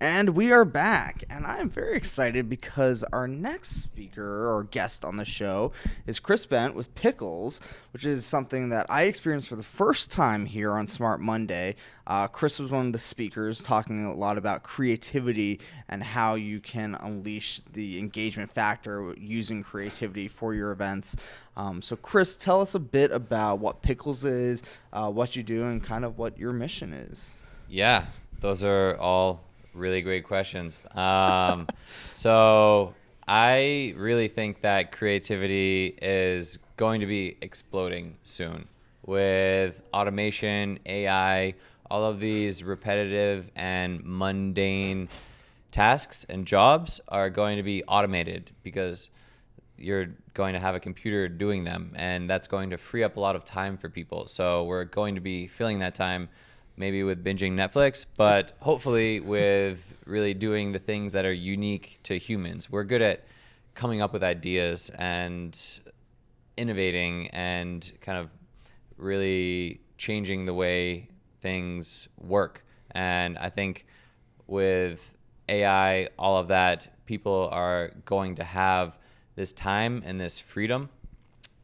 And we are back, and I am very excited because our next speaker or guest on the show is Chris Bent with Pickles, which is something that I experienced for the first time here on Smart Monday. Chris was one of the speakers talking a lot about creativity and how you can unleash the engagement factor using creativity for your events. So Chris, tell us a bit about what Pickles is, what you do, and kind of what your mission is. Yeah, those are all really great questions. So I really think that creativity is going to be exploding soon with automation, AI, all of these repetitive and mundane tasks and jobs are going to be automated because you're going to have a computer doing them, and that's going to free up a lot of time for people. So we're going to be filling that time maybe with binging Netflix, but hopefully with really doing the things that are unique to humans. We're good at coming up with ideas and innovating and kind of really changing the way things work. And I think with AI, all of that, people are going to have this time and this freedom.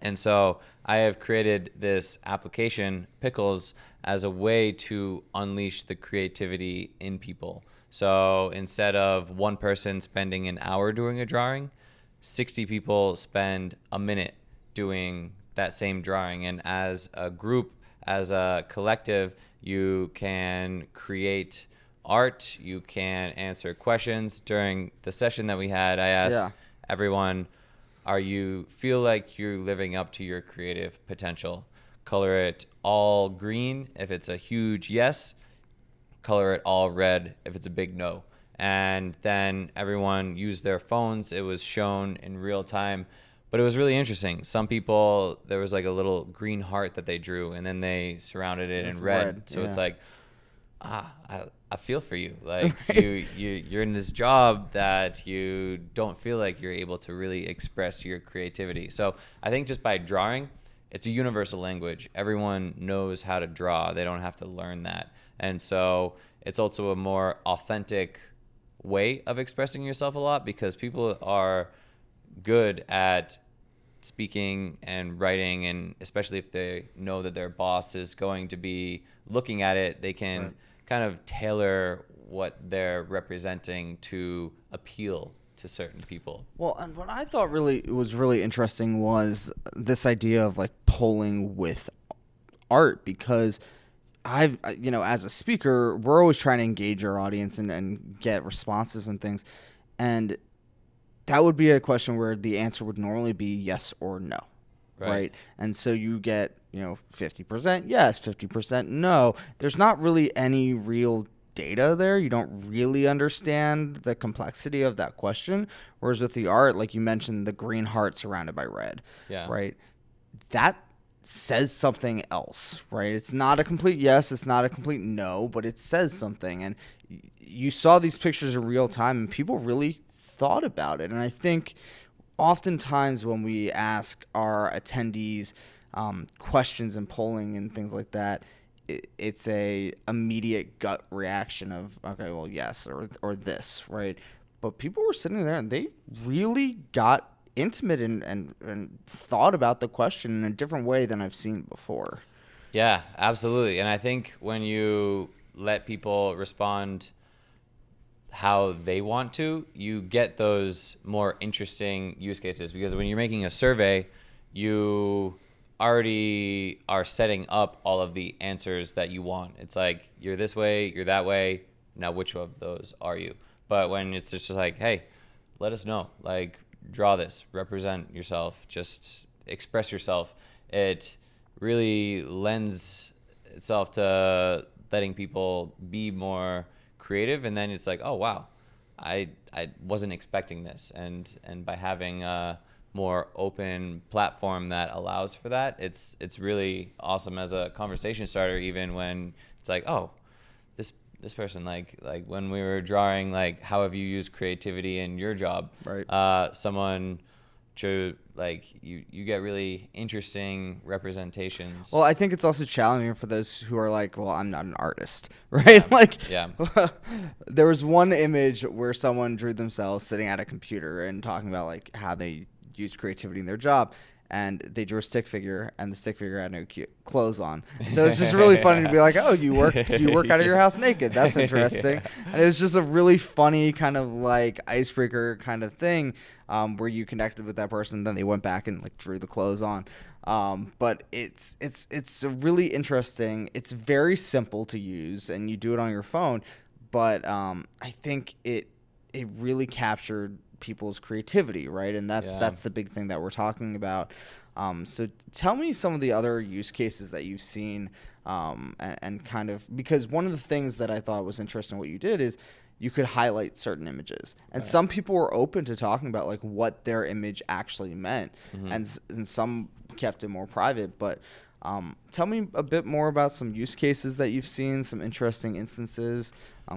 And so I have created this application, Pickles, as a way to unleash the creativity in people. So instead of one person spending an hour doing a drawing, 60 people spend a minute doing that same drawing. And as a group, as a collective, you can create art, you can answer questions. During the session that we had, I asked everyone, are you feel like you're living up to your creative potential? Color it all green if it's a huge yes. Color it all red if it's a big no. And then everyone used their phones. It was shown in real time. But it was really interesting. Some people, there was like a little green heart that they drew, and then they surrounded it in red. So it's like, I feel for you. Like you're in this job that you don't feel like you're able to really express your creativity. So I think just by drawing, it's a universal language. Everyone knows how to draw. They don't have to learn that. And so it's also a more authentic way of expressing yourself a lot, because people are good at speaking and writing, and especially if they know that their boss is going to be looking at it, they can kind of tailor what they're representing to appeal to certain people. Well, and what I thought was really interesting was this idea of like polling with art, because as a speaker, we're always trying to engage our audience and get responses and things. And that would be a question where the answer would normally be yes or no. Right. And so you get, 50% yes, 50% no. There's not really any real data there. You don't really understand the complexity of that question. Whereas with the art, like you mentioned, the green heart surrounded by red. Yeah. Right. That says something else, right? It's not a complete yes, it's not a complete no, but it says something. And you saw these pictures in real time, and people really thought about it. And I think oftentimes when we ask our attendees questions and polling and things like that, it's a immediate gut reaction of, okay, well, yes, or this, right? But people were sitting there and they really got intimate and thought about the question in a different way than I've seen before. Yeah, absolutely. And I think when you let people respond how they want to, you get those more interesting use cases, because when you're making a survey, you already are setting up all of the answers that you want. It's like, you're this way, you're that way, now which of those are you? But when it's just like, hey, let us know, like, draw this, represent yourself, just express yourself, it really lends itself to letting people be more creative. And then it's like, oh wow, I wasn't expecting this, and by having a more open platform that allows for that, it's really awesome as a conversation starter. Even when it's like, oh, this person, like when we were drawing, like, how have you used creativity in your job? Right. Someone like you get really interesting representations. Well, I think it's also challenging for those who are like, well, I'm not an artist, right? Yeah. Like, Yeah. there was one image where someone drew themselves sitting at a computer and talking about like how they use creativity in their job. And they drew a stick figure, and the stick figure had no clothes on. So it's just really funny to be like, "Oh, you work out of your house naked. That's interesting." Yeah. And it was just a really funny kind of like icebreaker kind of thing, where you connected with that person. Then they went back and like drew the clothes on. But it's really interesting. It's very simple to use, and you do it on your phone. But I think it really captured people's creativity, right? And that's the big thing that we're talking about. So tell me some of the other use cases that you've seen, and kind of, because one of the things that I thought was interesting what you did is you could highlight certain images, and some people were open to talking about like what their image actually meant, and some kept it more private. But tell me a bit more about some use cases that you've seen, some interesting instances,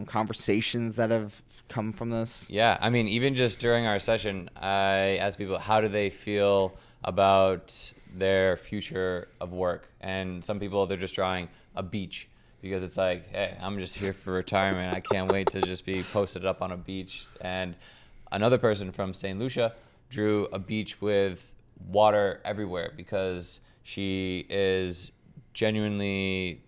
conversations that have come from this. Yeah, I mean, even just during our session, I asked people how do they feel about their future of work, and some people, they're just drawing a beach because it's like, hey, I'm just here for retirement. I can't wait to just be posted up on a beach. And another person from St. Lucia drew a beach with water everywhere because she is genuinely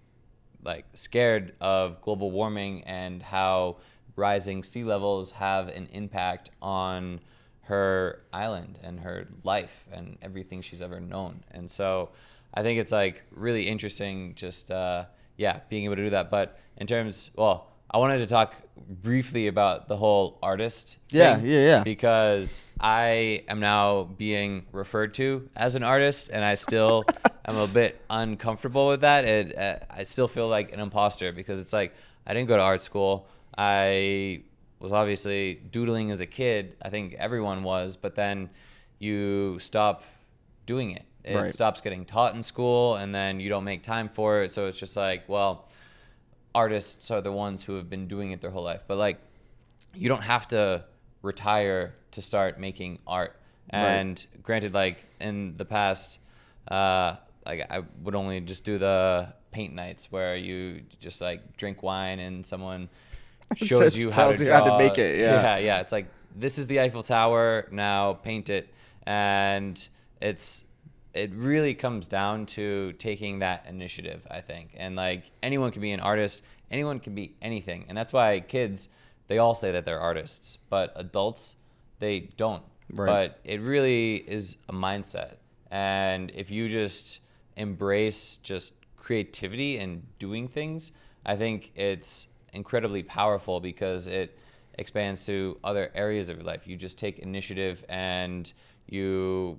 like scared of global warming and how rising sea levels have an impact on her island and her life and everything she's ever known. And so I think it's like really interesting just being able to do that. But in terms, well, I wanted to talk briefly about the whole artist thing. Yeah. Because I am now being referred to as an artist, and I still am a bit uncomfortable with that. I still feel like an imposter because it's like I didn't go to art school. I was obviously doodling as a kid. I think everyone was, but then you stop doing it. It stops getting taught in school, and then you don't make time for it. So it's just like, well, artists are the ones who have been doing it their whole life. But like, you don't have to retire to start making art. And granted, like in the past, like I would only just do the paint nights where you just like drink wine and someone shows you how to draw. How to make it. Yeah. It's like, this is the Eiffel Tower, now paint it. And it really comes down to taking that initiative, I think. And like, anyone can be an artist, anyone can be anything. And that's why kids, they all say that they're artists, but adults, they don't. But it really is a mindset. And if you just embrace just creativity and doing things, I think it's incredibly powerful because it expands to other areas of your life. You just take initiative and you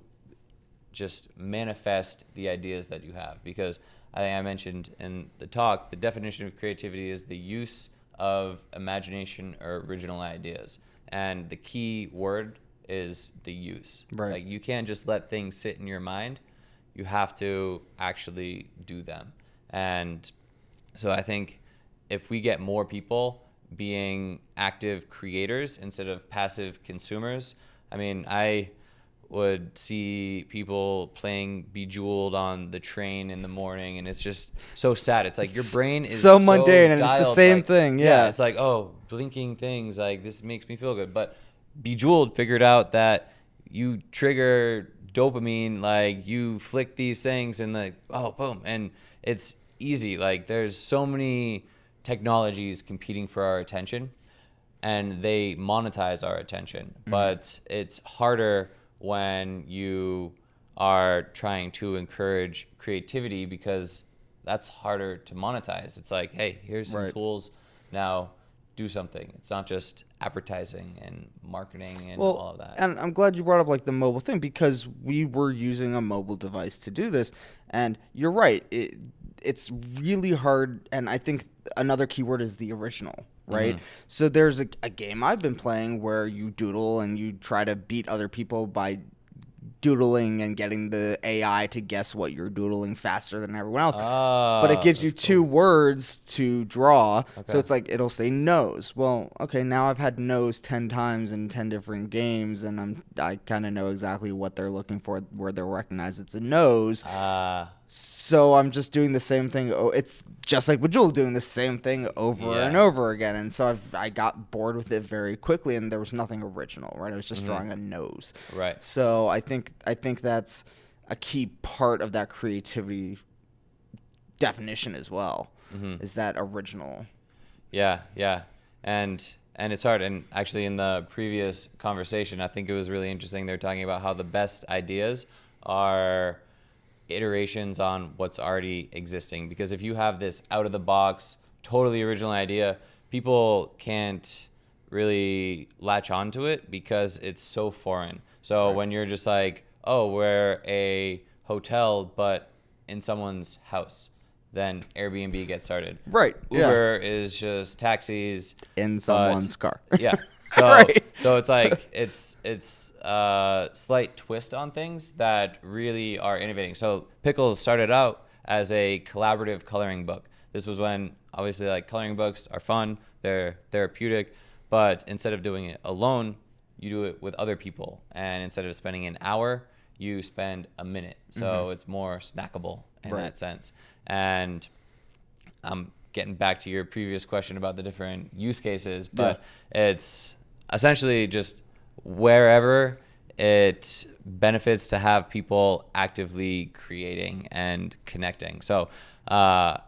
just manifest the ideas that you have. Because I think I mentioned in the talk, the definition of creativity is the use of imagination or original ideas. And the key word is the use. Like, you can't just let things sit in your mind. You have to actually do them. And so I think if we get more people being active creators instead of passive consumers, I mean, I would see people playing Bejeweled on the train in the morning, and it's just so sad. It's like your brain is so mundane, and dialed, it's the same like, thing. Yeah, it's like, oh, blinking things, like this makes me feel good. But Bejeweled figured out that you trigger dopamine, like you flick these things and like, oh, boom, and it's easy. Like, there's so many technologies competing for our attention, and they monetize our attention. But it's harder when you are trying to encourage creativity because that's harder to monetize. It's like, hey, here's some tools, now do something. It's not just advertising and marketing and all of that. And I'm glad you brought up like the mobile thing, because we were using a mobile device to do this, and you're right. It's really hard, and I think another keyword is the original. Right? So there's a game I've been playing where you doodle and you try to beat other people by doodling and getting the AI to guess what you're doodling faster than everyone else. Oh, But it gives you that's two cool. words to draw. So Okay. it's like it'll say nose. Well, okay, now I've had nose 10 times in 10 different games, and I kind of know exactly what they're looking for, where they'll recognize it's a nose. So I'm just doing the same thing. Oh, it's just like Bejeweled doing the same thing over and Yeah. over again. And so I got bored with it very quickly, and there was nothing original, right? I was just drawing a nose. Right. So I think that's a key part of that creativity definition as well. Is that original? Yeah, yeah. And it's hard. And actually in the previous conversation, I think it was really interesting. They're talking about how the best ideas are iterations on what's already existing. Because if you have this out of the box, totally original idea, people can't really latch onto it because it's so foreign. So when you're just like, oh, we're a hotel, but in someone's house, then Airbnb gets started. Right. Uber is just taxis In someone's car. Yeah. So Right. so it's like it's a slight twist on things that really are innovating. So Pickles started out as a collaborative coloring book. This was when obviously like coloring books are fun, they're therapeutic, but instead of doing it alone, you do it with other people. And instead of spending an hour, you spend a minute. So it's more snackable in that sense. And I'm getting back to your previous question about the different use cases, but it's essentially just wherever it benefits to have people actively creating and connecting. So I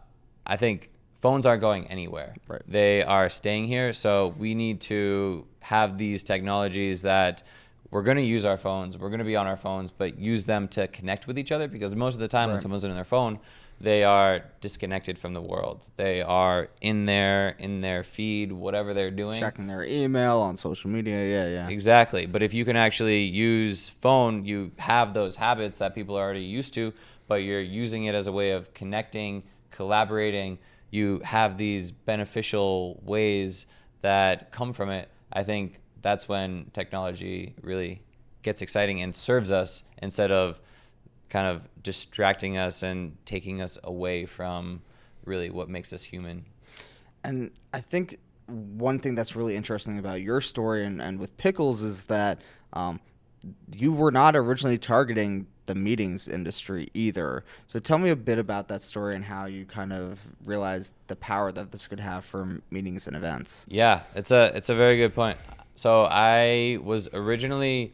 think phones aren't going anywhere. Right. They are staying here. So we need to have these technologies that we're going to use our phones, we're going to be on our phones, but use them to connect with each other, because most of the time when someone's in their phone, they are disconnected from the world. They are in their feed, whatever they're doing. Checking their email on social media. Yeah. Exactly. But if you can actually use phone, you have those habits that people are already used to, but you're using it as a way of connecting, collaborating. You have these beneficial ways that come from it. I think that's when technology really gets exciting and serves us instead of kind of distracting us and taking us away from really what makes us human. And I think one thing that's really interesting about your story and with Pickles is that you were not originally targeting the meetings industry either. So tell me a bit about that story and how you kind of realized the power that this could have for meetings and events. Yeah, it's a very good point. So I was originally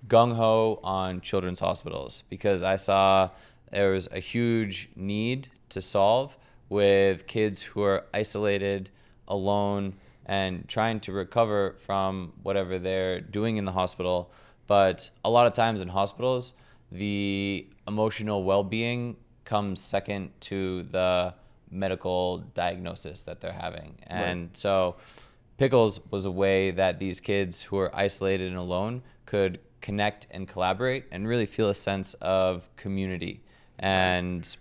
gung-ho on children's hospitals because I saw there was a huge need to solve with kids who are isolated, alone, and trying to recover from whatever they're doing in the hospital. But a lot of times in hospitals, the emotional well-being comes second to the medical diagnosis that they're having. And so Pickles was a way that these kids who are isolated and alone could connect and collaborate and really feel a sense of community. And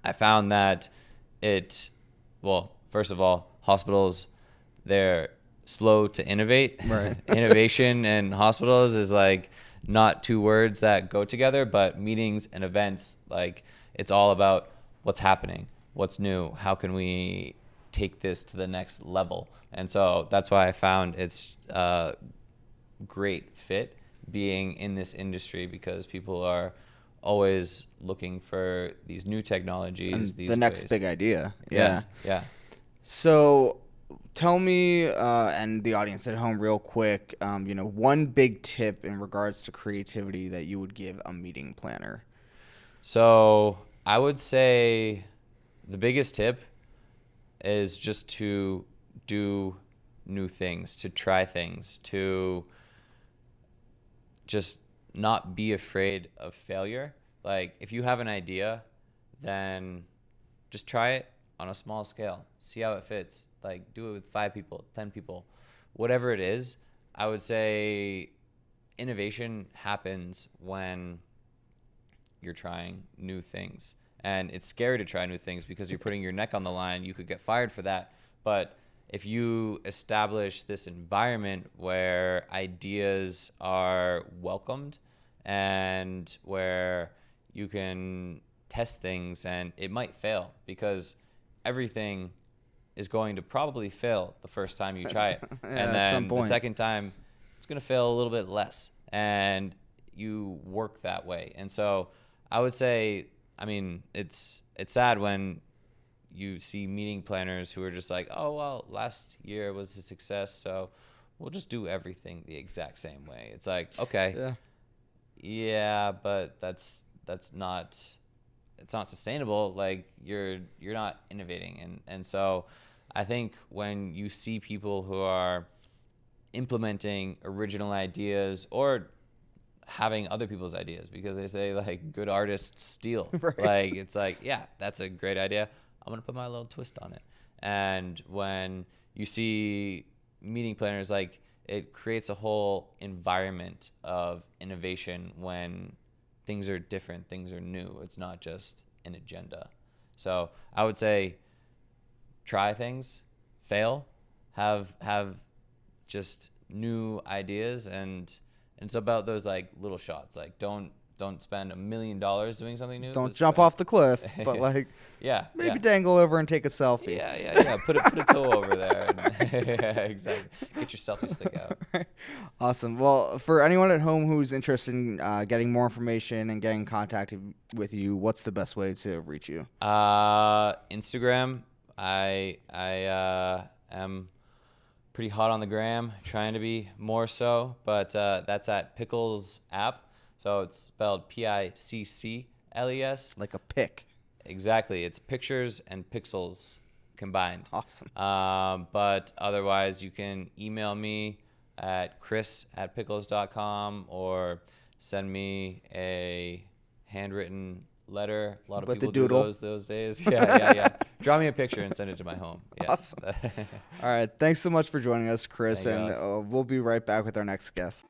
I found that first of all, hospitals, they're slow to innovate. Right. Innovation and hospitals is like not two words that go together, but meetings and events, like it's all about what's happening, what's new, how can we take this to the next level. And so that's why I found it's a great fit being in this industry, because people are always looking for these new technologies, these the next ways. big idea. Yeah. So tell me and the audience at home real quick, one big tip in regards to creativity that you would give a meeting planner. So I would say the biggest tip is just to do new things, to try things, to just not be afraid of failure. Like if you have an idea, then just try it on a small scale. See how it fits. Like do it with 5 people, 10 people, whatever it is. I would say innovation happens when you're trying new things. And it's scary to try new things because you're putting your neck on the line. You could get fired for that. But if you establish this environment where ideas are welcomed and where you can test things and it might fail, because everything is going to probably fail the first time you try it. Yeah, And at some then the point. second time, it's going to fail a little bit less. And you work that way. And so I would say, I mean, it's sad when you see meeting planners who are just like, oh, well, last year was a success, so we'll just do everything the exact same way. It's like, okay, yeah, but that's not, it's not sustainable. Like you're not innovating. And so I think when you see people who are implementing original ideas or having other people's ideas, because they say like good artists steal. Right. Like it's like, yeah, that's a great idea. I'm going to put my little twist on it. And when you see meeting planners, like it creates a whole environment of innovation when things are different, things are new. It's not just an agenda. So I would say try things, fail, have just new ideas, and it's about those like little shots. Like don't spend $1 million doing something new. Don't jump off the cliff, but like yeah, maybe dangle over and take a selfie. Yeah. Put a toe over there. Yeah, exactly. Get your selfie stick out. Awesome. Well, for anyone at home who's interested in getting more information and getting in contact with you, what's the best way to reach you? Instagram. I am pretty hot on the gram, trying to be more so, but that's at Pickles app. So it's spelled Piccles. Like a pick. Exactly. It's pictures and pixels combined. Awesome. But otherwise, you can email me at chris@pickles.com or send me a handwritten letter. A lot of people do those days. Yeah. Draw me a picture and send it to my home. Yes. Awesome. All right. Thanks so much for joining us, Chris. Thank you, and Alex. we'll be right back with our next guest.